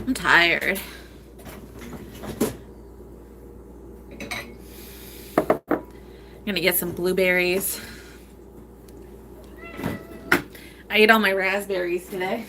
I'm tired. I'm gonna get some blueberries. I ate all my raspberries today.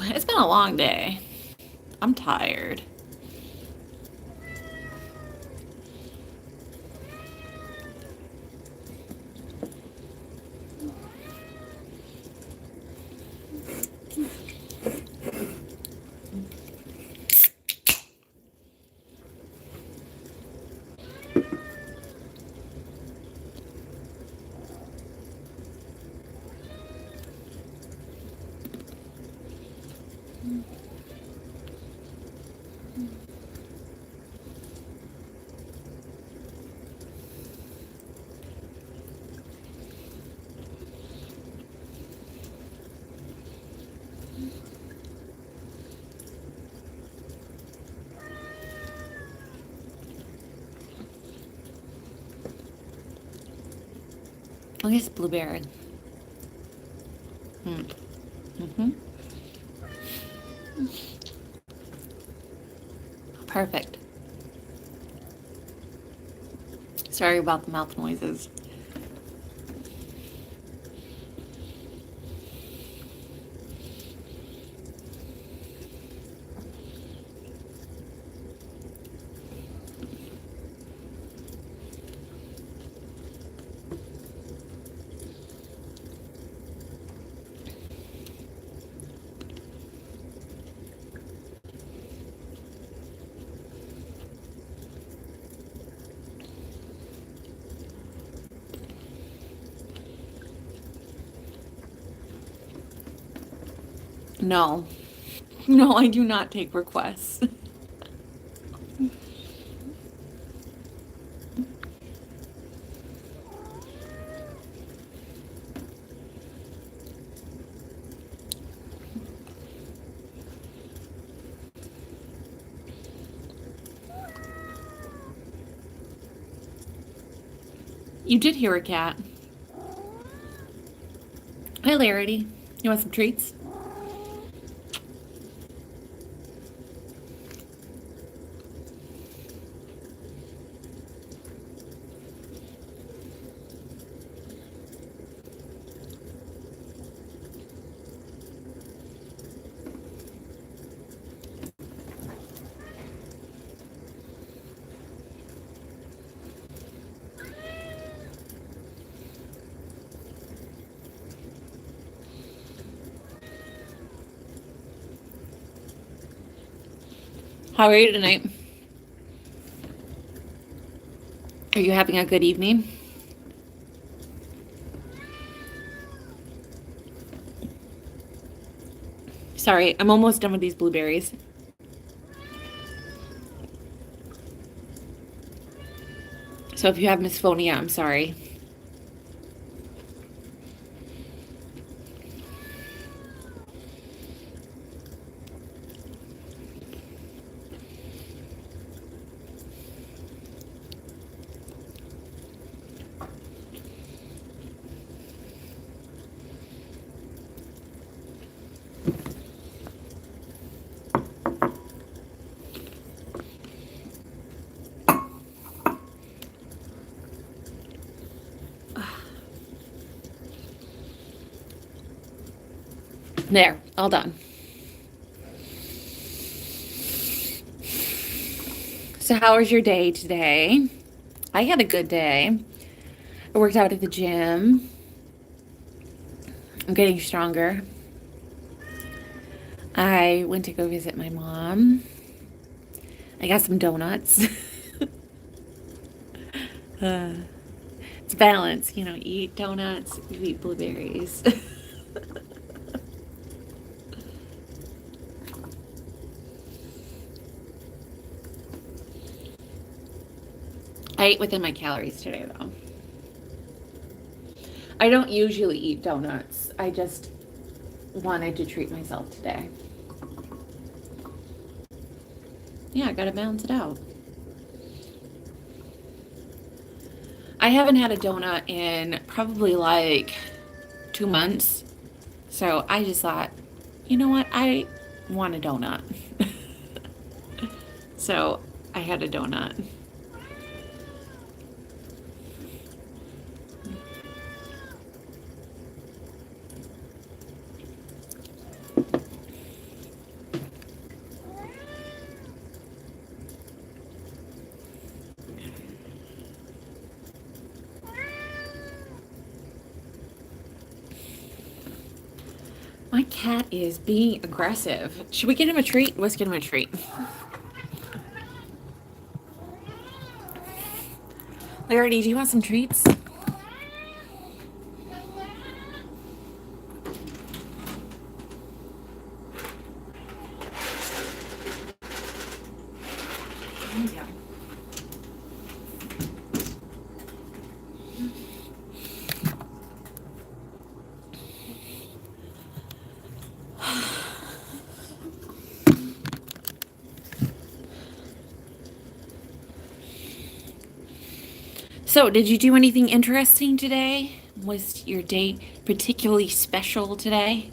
It's been a long day. I'm tired. Look at this blueberry. Perfect. Sorry about the mouth noises. No. No, I do not take requests. You did hear a cat. Hi, Larity. You want some treats? How are you tonight? Are you having a good evening? Sorry, I'm almost done with these blueberries. So if you have misophonia, I'm sorry. There, all done. So how was your day today? I had a good day. I worked out at the gym. I'm getting stronger. I went to go visit my mom. I got some donuts. It's balance, you eat donuts, you eat blueberries. I ate within my calories today, though. I don't usually eat donuts. I just wanted to treat myself today. Yeah, I gotta balance it out. I haven't had a donut in probably like 2 months. So I just thought, you know what? I want a donut. So I had a donut. My cat is being aggressive. Should we get him a treat? Let's get him a treat. Larry, do you want some treats? Yeah. So, did you do anything interesting today? Was your day particularly special today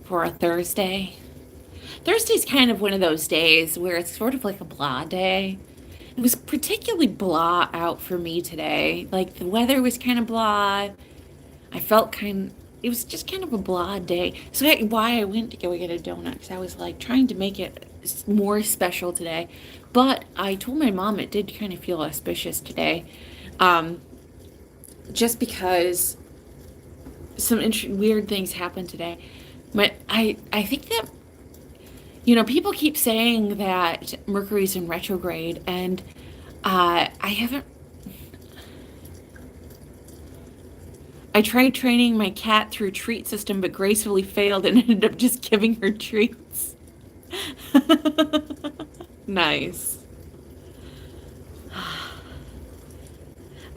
for a Thursday? Thursday's kind of one of those days where it's sort of like a blah day. It was particularly blah out for me today. Like the weather was kind of blah. I felt it was just kind of a blah day. So why I went to go get a donut, because I was like trying to make it more special today. But I told my mom it did kind of feel auspicious today. Just because some weird things happened today. But I think that, people keep saying that Mercury's in retrograde, and I haven't. I tried training my cat through treat system, but gracefully failed and ended up just giving her treats. Nice.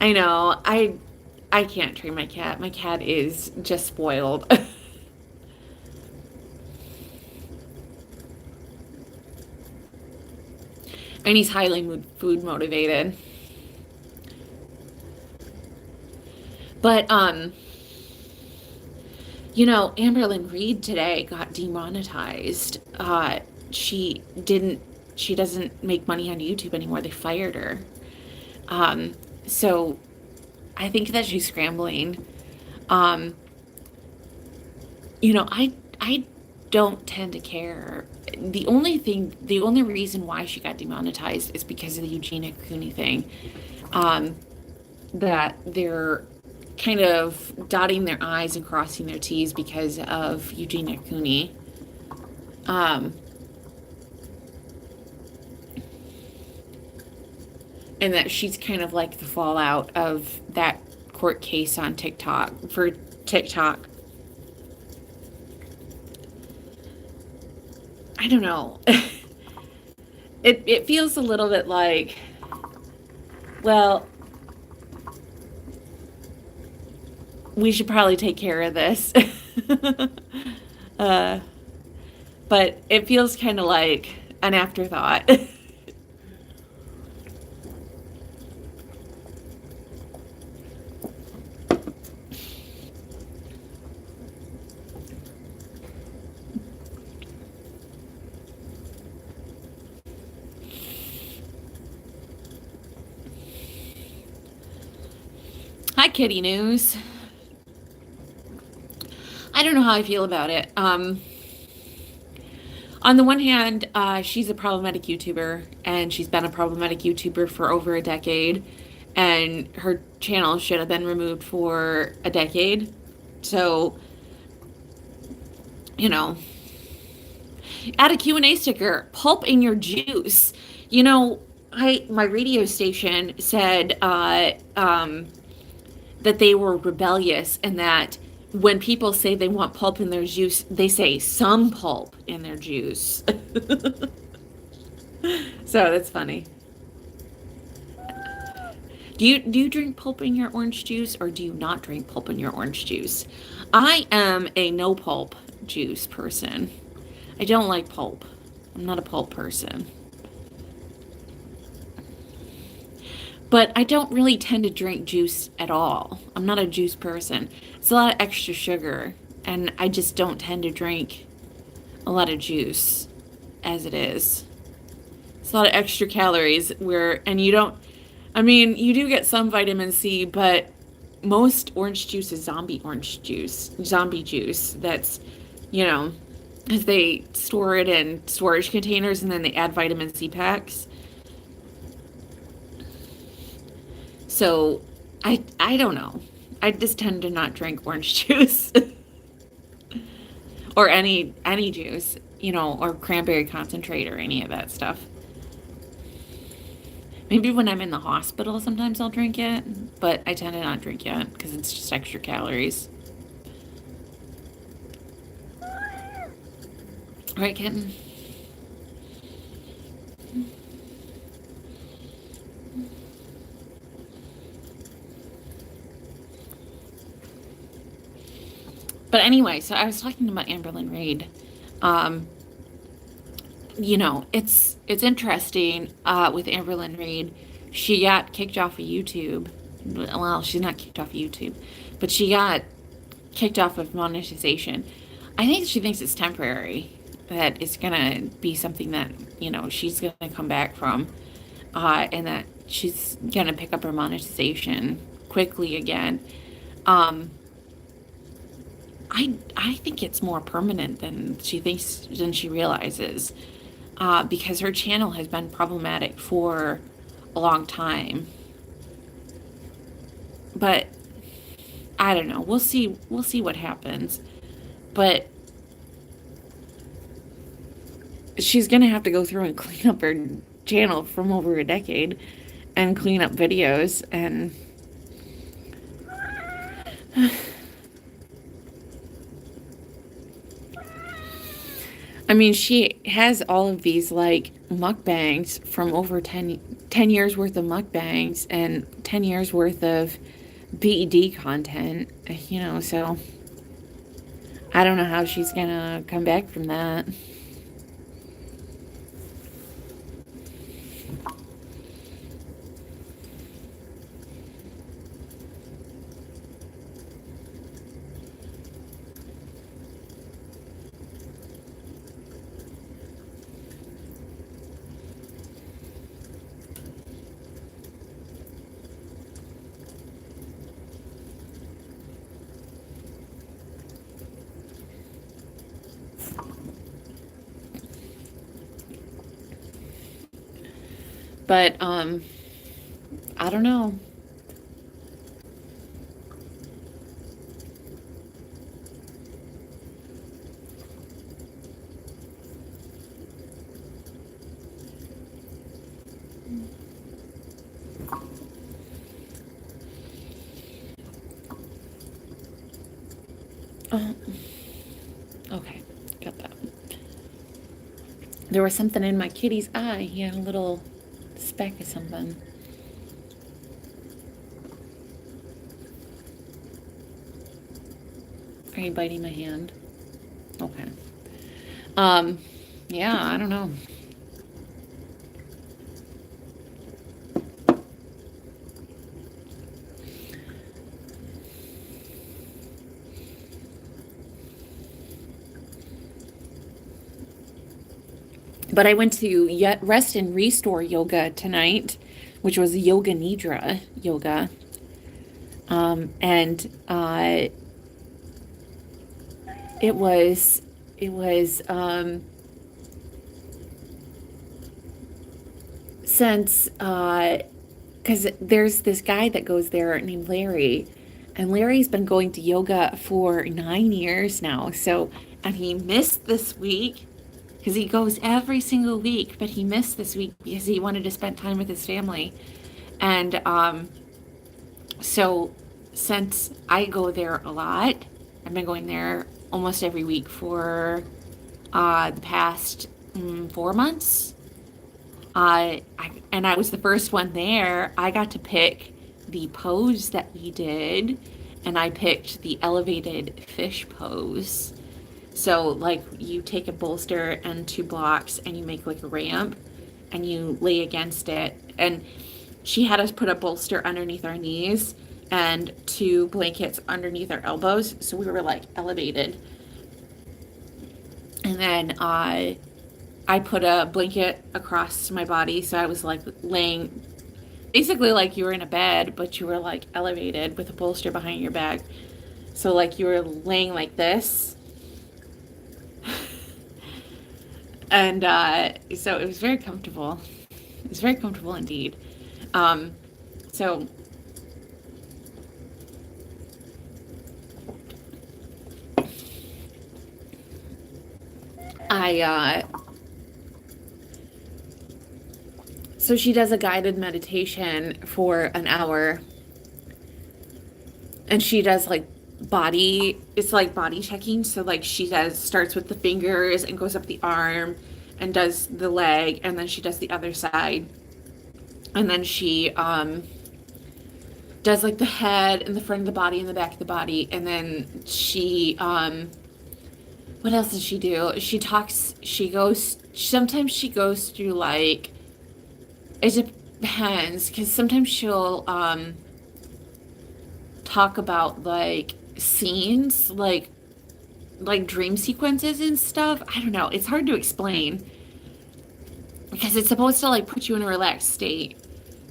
I know. I can't train my cat. My cat is just spoiled. And he's highly food motivated. But Amberlynn Reid today got demonetized. She doesn't make money on YouTube anymore. They fired her. So I think that she's scrambling. I don't tend to care. The only reason why she got demonetized is because of the Eugenia Cooney thing. That they're kind of dotting their I's and crossing their T's because of Eugenia Cooney. And that she's kind of like the fallout of that court case on TikTok. I don't know. It feels a little bit like, well, we should probably take care of this. But it feels kind of like an afterthought. Hi, Kitty News. I don't know how I feel about it. On the one hand, she's a problematic YouTuber, and she's been a problematic YouTuber for over a decade, and her channel should have been removed for a decade. So, you know, add a Q&A sticker, pulp in your juice. You know, my radio station said that they were rebellious and that when people say they want pulp in their juice, they say some pulp in their juice. So that's funny. Do you drink pulp in your orange juice, or do you not drink pulp in your orange juice? I am a no pulp juice person. I don't like pulp. I'm not a pulp person. But I don't really tend to drink juice at all. I'm not a juice person. It's a lot of extra sugar, and I just don't tend to drink a lot of juice as it is. It's a lot of extra calories and you don't, I mean, you do get some vitamin C, but most orange juice is zombie juice. That's, you know, because they store it in storage containers and then they add vitamin C packs. So I don't know. I just tend to not drink orange juice or any juice, you know, or cranberry concentrate or any of that stuff. Maybe when I'm in the hospital, sometimes I'll drink it, but I tend to not drink it because it's just extra calories. Right, kitten? But anyway, so I was talking about Amberlynn Reid. You know, it's interesting with Amberlynn Reid. She got kicked off of YouTube. Well, she's not kicked off of YouTube, but she got kicked off of monetization. I think she thinks it's temporary, that it's gonna be something that, you know, she's gonna come back from, and that she's gonna pick up her monetization quickly again. I think it's more permanent than she realizes, because her channel has been problematic for a long time. But I don't know. We'll see what happens. But she's gonna have to go through and clean up her channel from over a decade and clean up videos and I mean, she has all of these like mukbangs from over 10 years worth of mukbangs and 10 years worth of BED content, you know, so I don't know how she's gonna come back from that. But I don't know. Oh, okay, got that. There was something in my kitty's eye. He had a little speck of something. Are you biting my hand? Okay. Yeah, I don't know. But I went to rest and restore yoga tonight, which was yoga nidra yoga. And it was, it was, since, because there's this guy that goes there named Larry, and Larry's been going to yoga for 9 years now. So, and he missed this week because he goes every single week, but he missed this week because he wanted to spend time with his family. And so since I go there a lot, I've been going there almost every week for the past 4 months. And I was the first one there. I got to pick the pose that we did, and I picked the elevated fish pose. So, like, you take a bolster and 2 blocks, and you make like a ramp, and you lay against it. And she had us put a bolster underneath our knees and 2 blankets underneath our elbows, so we were like elevated. And then I put a blanket across my body, so I was like laying basically like you were in a bed, but you were like elevated with a bolster behind your back. So like you were laying like this. And so it was very comfortable. It was very comfortable indeed. So I so she does a guided meditation for an hour, and she does like it's like body checking. So like she starts with the fingers and goes up the arm and does the leg, and then she does the other side, and then she does like the head and the front of the body and the back of the body, and then she what else does she do? Sometimes she goes through like, it depends, because sometimes she'll talk about like scenes, like dream sequences and stuff. I don't know. It's hard to explain because it's supposed to like put you in a relaxed state.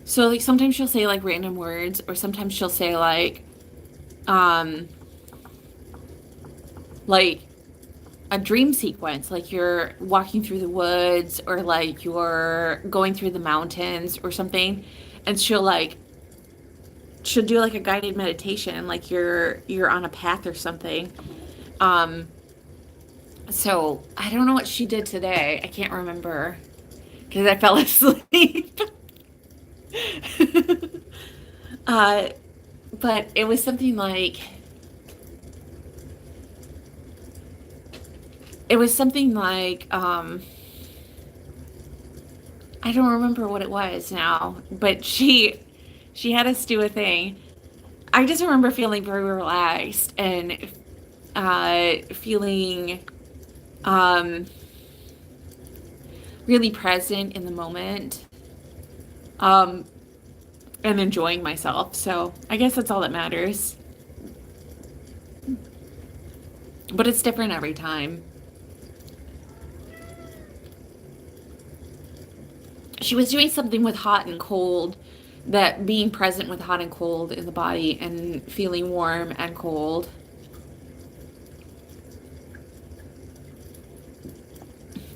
So like sometimes she'll say like random words, or sometimes she'll say like a dream sequence, like you're walking through the woods, or like you're going through the mountains or something, and she'll do like a guided meditation, like you're on a path or something. So I don't know what she did today. I can't remember because I fell asleep. But it was something like, I don't remember what it was now, but she had us do a thing. I just remember feeling very relaxed and feeling really present in the moment, and enjoying myself. So I guess that's all that matters. But it's different every time. She was doing something with hot and cold, that being present with hot and cold in the body and feeling warm and cold.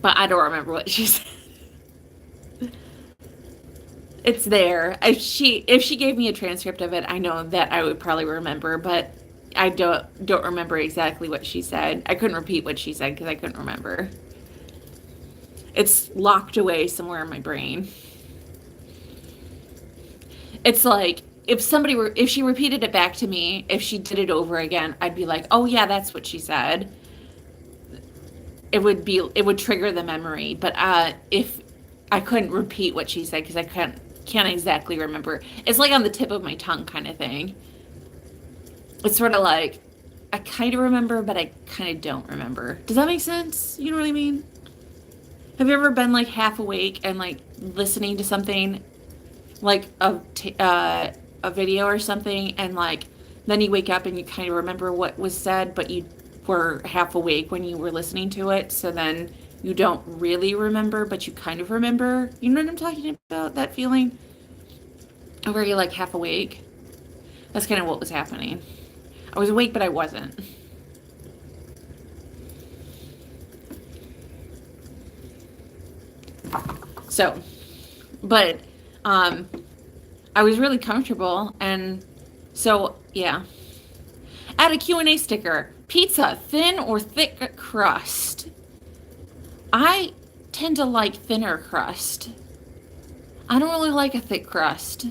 But I don't remember what she said. It's there. If she gave me a transcript of it, I know that I would probably remember, but I don't remember exactly what she said. I couldn't repeat what she said because I couldn't remember. It's locked away somewhere in my brain. It's like if she repeated it back to me, if she did it over again, I'd be like, "Oh yeah, that's what she said." It would trigger the memory. But if I couldn't repeat what she said because I can't exactly remember. It's like on the tip of my tongue kind of thing. It's sort of like I kind of remember, but I kind of don't remember. Does that make sense? You know what I mean? Have you ever been like half awake and like listening to something, like a video or something, and like then you wake up and you kind of remember what was said, but you were half awake when you were listening to it, so then you don't really remember, but you kind of remember. You know what I'm talking about? That feeling? Where you're like half awake. That's kind of what was happening. I was awake, but I wasn't. So, but um, I was really comfortable, and so yeah. Add a Q&A sticker. Pizza, thin or thick crust? I tend to like thinner crust. I don't really like a thick crust.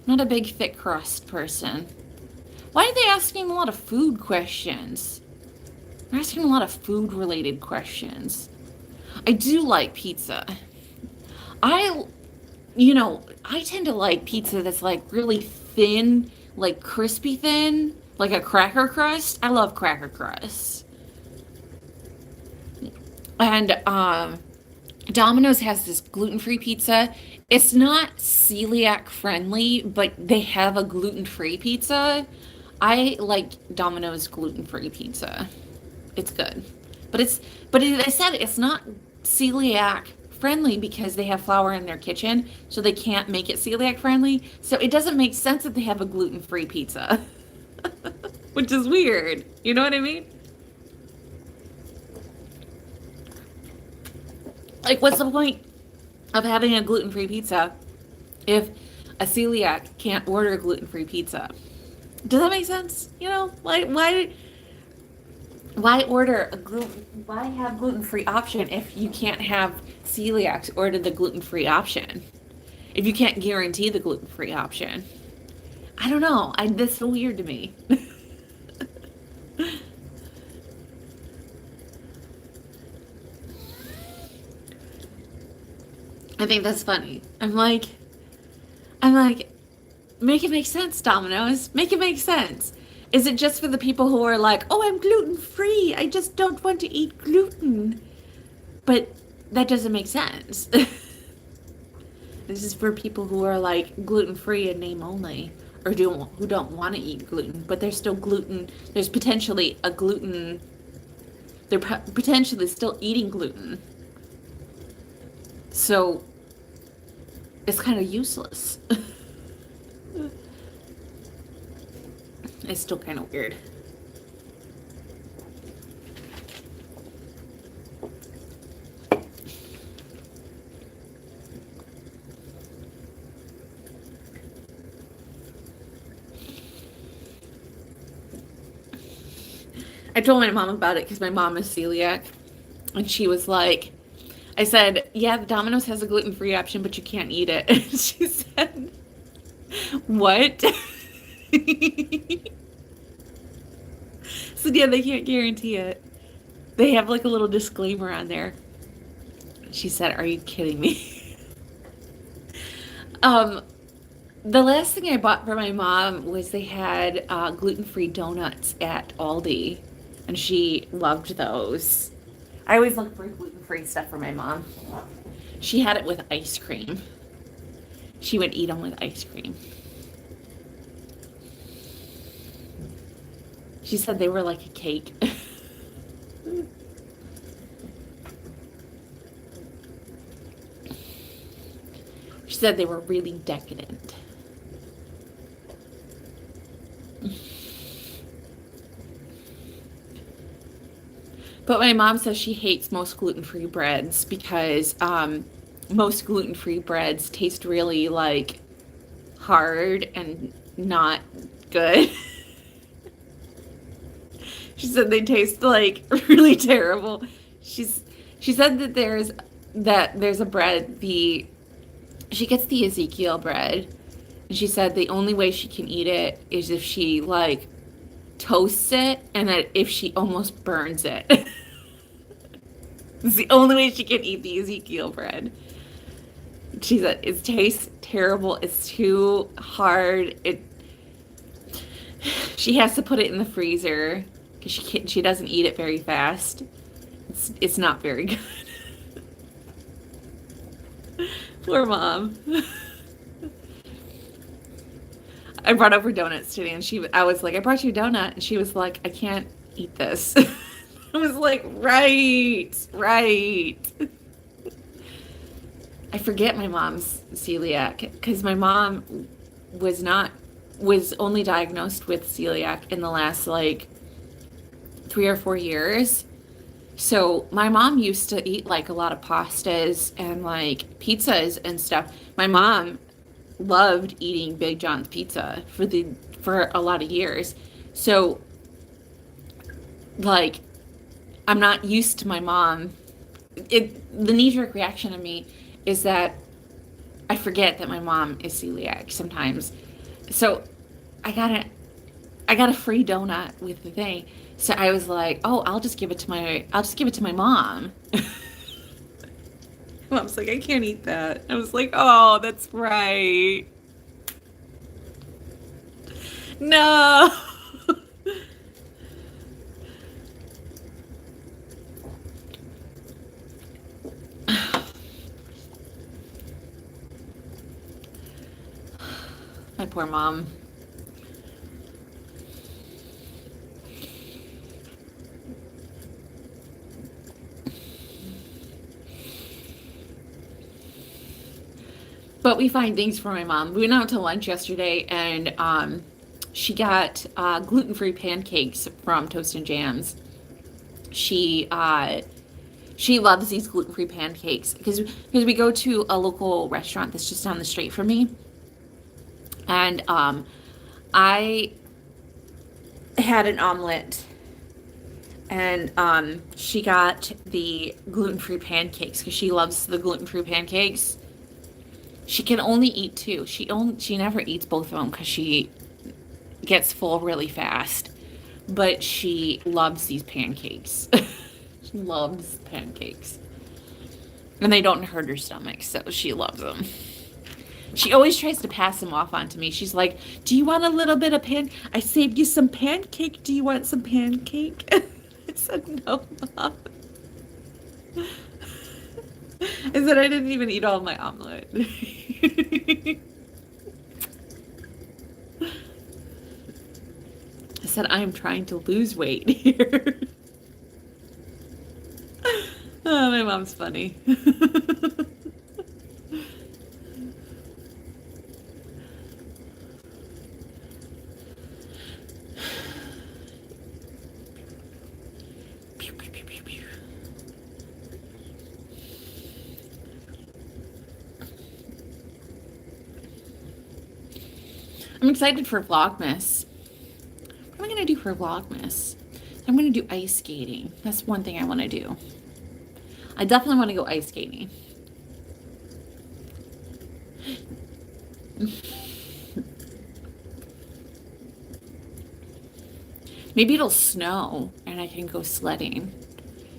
Not a big thick crust person. Why are they asking a lot of food questions? They're asking a lot of food related questions. I do like pizza. I, I tend to like pizza that's like really thin, like crispy thin, like a cracker crust. I love cracker crust. And Domino's has this gluten-free pizza. It's not celiac friendly, but they have a gluten-free pizza. I like Domino's gluten-free pizza. It's good. I said it's not celiac friendly because they have flour in their kitchen, so they can't make it celiac friendly. So it doesn't make sense that they have a gluten-free pizza. Which is weird. You know what I mean? Like, what's the point of having a gluten-free pizza if a celiac can't order a gluten-free pizza? Does that make sense? Why have gluten-free option if you can't have celiacs order the gluten-free option? If you can't guarantee the gluten-free option. I don't know. That's so weird to me. I think that's funny. I'm like, make it make sense, Domino's. Make it make sense. Is it just for the people who are like, oh, I'm gluten free. I just don't want to eat gluten. But that doesn't make sense. This is for people who are like gluten free in name only, or who don't want to eat gluten, but there's still gluten. There's potentially a gluten. They're potentially still eating gluten. So it's kind of useless. It's still kind of weird. I told my mom about it because my mom is celiac, and she was like, I said, yeah, the Domino's has a gluten-free option, but you can't eat it. And she said, what? So yeah, they can't guarantee it. They have like a little disclaimer on there. She said, are you kidding me? The last thing I bought for my mom was they had gluten-free donuts at Aldi, and she loved those. I always look for gluten-free stuff for my mom. She had it with ice cream. She would eat them with ice cream. She said they were like a cake. She said they were really decadent. But my mom says she hates most gluten-free breads because most gluten-free breads taste really like hard and not good. She said they taste like really terrible. She said that there's a bread, she gets the Ezekiel bread, and she said the only way she can eat it is if she like toasts it, and that if she almost burns it. It's the only way she can eat the Ezekiel bread. She said it tastes terrible. It's too hard. She has to put it in the freezer because she doesn't eat it very fast. It's not very good. Poor mom. I brought over donuts today, and I was like, I brought you a donut, and she was like, I can't eat this. I was like, right. I forget my mom's celiac because my mom was only diagnosed with celiac in the last like 3 or 4 years. So my mom used to eat like a lot of pastas and like pizzas and stuff. My mom loved eating Big John's pizza for a lot of years. So like I'm not used to my mom. The knee-jerk reaction of me is that I forget that my mom is celiac sometimes. So I got a free donut with the thing. So I was like, "Oh, I'll just give it to my mom." Mom's like, "I can't eat that." I was like, "Oh, that's right." No. My poor mom. But we find things for my mom. We went out to lunch yesterday and she got gluten-free pancakes from Toast and Jams. She she loves these gluten-free pancakes because we go to a local restaurant that's just down the street from me. And I had an omelet and she got the gluten-free pancakes because she loves the gluten-free pancakes. She can only eat two. She never eats both of them because she gets full really fast. But she loves these pancakes. She loves pancakes. And they don't hurt her stomach, so she loves them. She always tries to pass them off onto me. She's like, "Do you want a little bit of I saved you some pancake. Do you want some pancake?" I said, "No, Mom." I said I didn't even eat all my omelet. I said I am trying to lose weight here. Oh, my mom's funny. I'm excited for Vlogmas. What am I going to do for Vlogmas? I'm going to do ice skating. That's one thing I want to do. I definitely want to go ice skating. Maybe it'll snow and I can go sledding.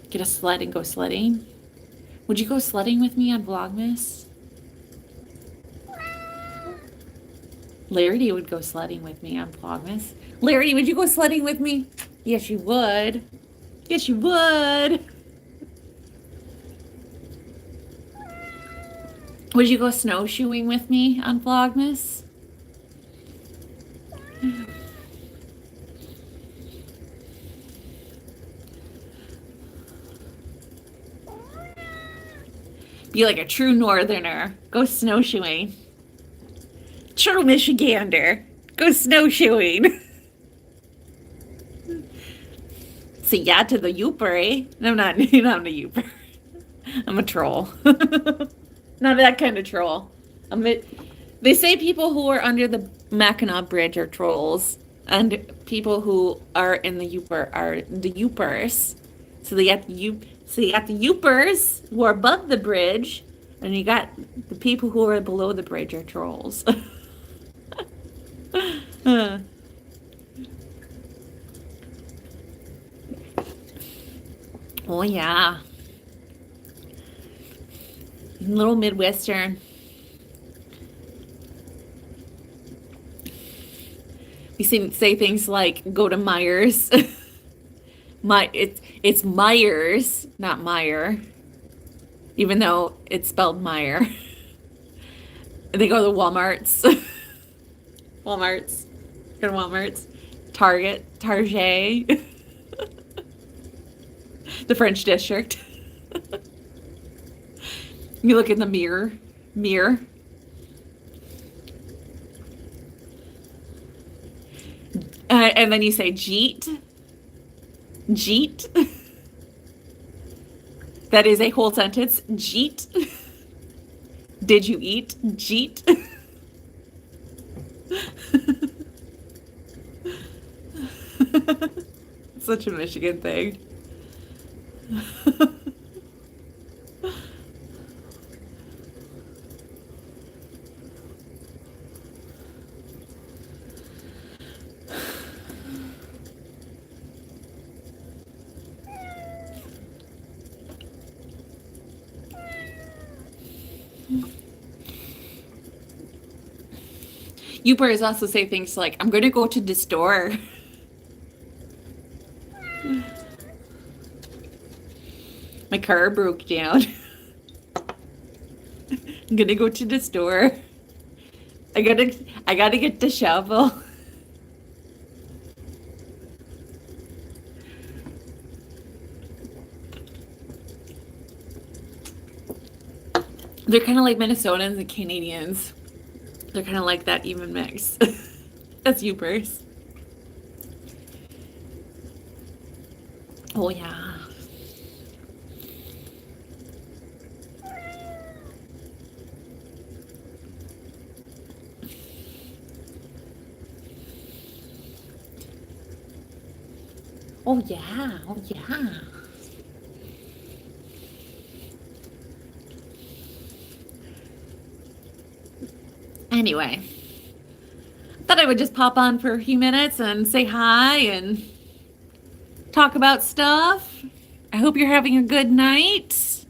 Get a sled and go sledding. Would you go sledding with me on Vlogmas? Larry would go sledding with me on Vlogmas. Larry, would you go sledding with me? Yes, you would. Yes, you would. Would you go snowshoeing with me on Vlogmas? Be like a true northerner. Go snowshoeing. True Michigander. Go snowshoeing. Say yeah to the Youper, eh? No, I'm not a Youper. I'm a troll. Not that kind of troll. They say people who are under the Mackinac Bridge are trolls, and people who are in the Youper are the Youpers. So you got the Youpers who are above the bridge, and you got the people who are below the bridge are trolls. Oh yeah. Little Midwestern. We say things like go to Myers. It's Myers, not Meyer. Even though it's spelled Meyer. They go to Walmarts. Walmarts. Go to Walmarts. Target. The French District. You look in the mirror. And then you say Jeet. That is a whole sentence. Jeet. Did you eat? Jeet. Such a Michigan thing. You birds also say things like, I'm gonna go to the store. My car broke down. I'm gonna go to the store. I gotta get the shovel. They're kind of like Minnesotans and Canadians. They're kind of like that even mix. That's Upers. Oh yeah. Oh yeah. Oh yeah. Anyway, thought I would just pop on for a few minutes and say hi and talk about stuff. I hope you're having a good night.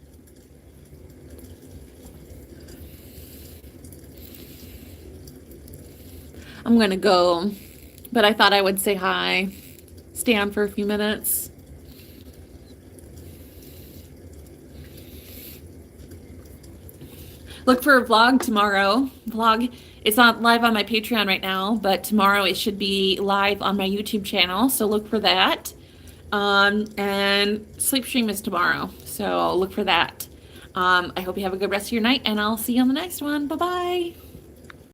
I'm gonna go, but I thought I would say hi, stay on for a few minutes. Look for a vlog tomorrow. It's not live on my Patreon right now, but tomorrow it should be live on my YouTube channel, so look for that. And sleep stream is tomorrow, so look for that. I hope you have a good rest of your night, and I'll see you on the next one. Bye-bye.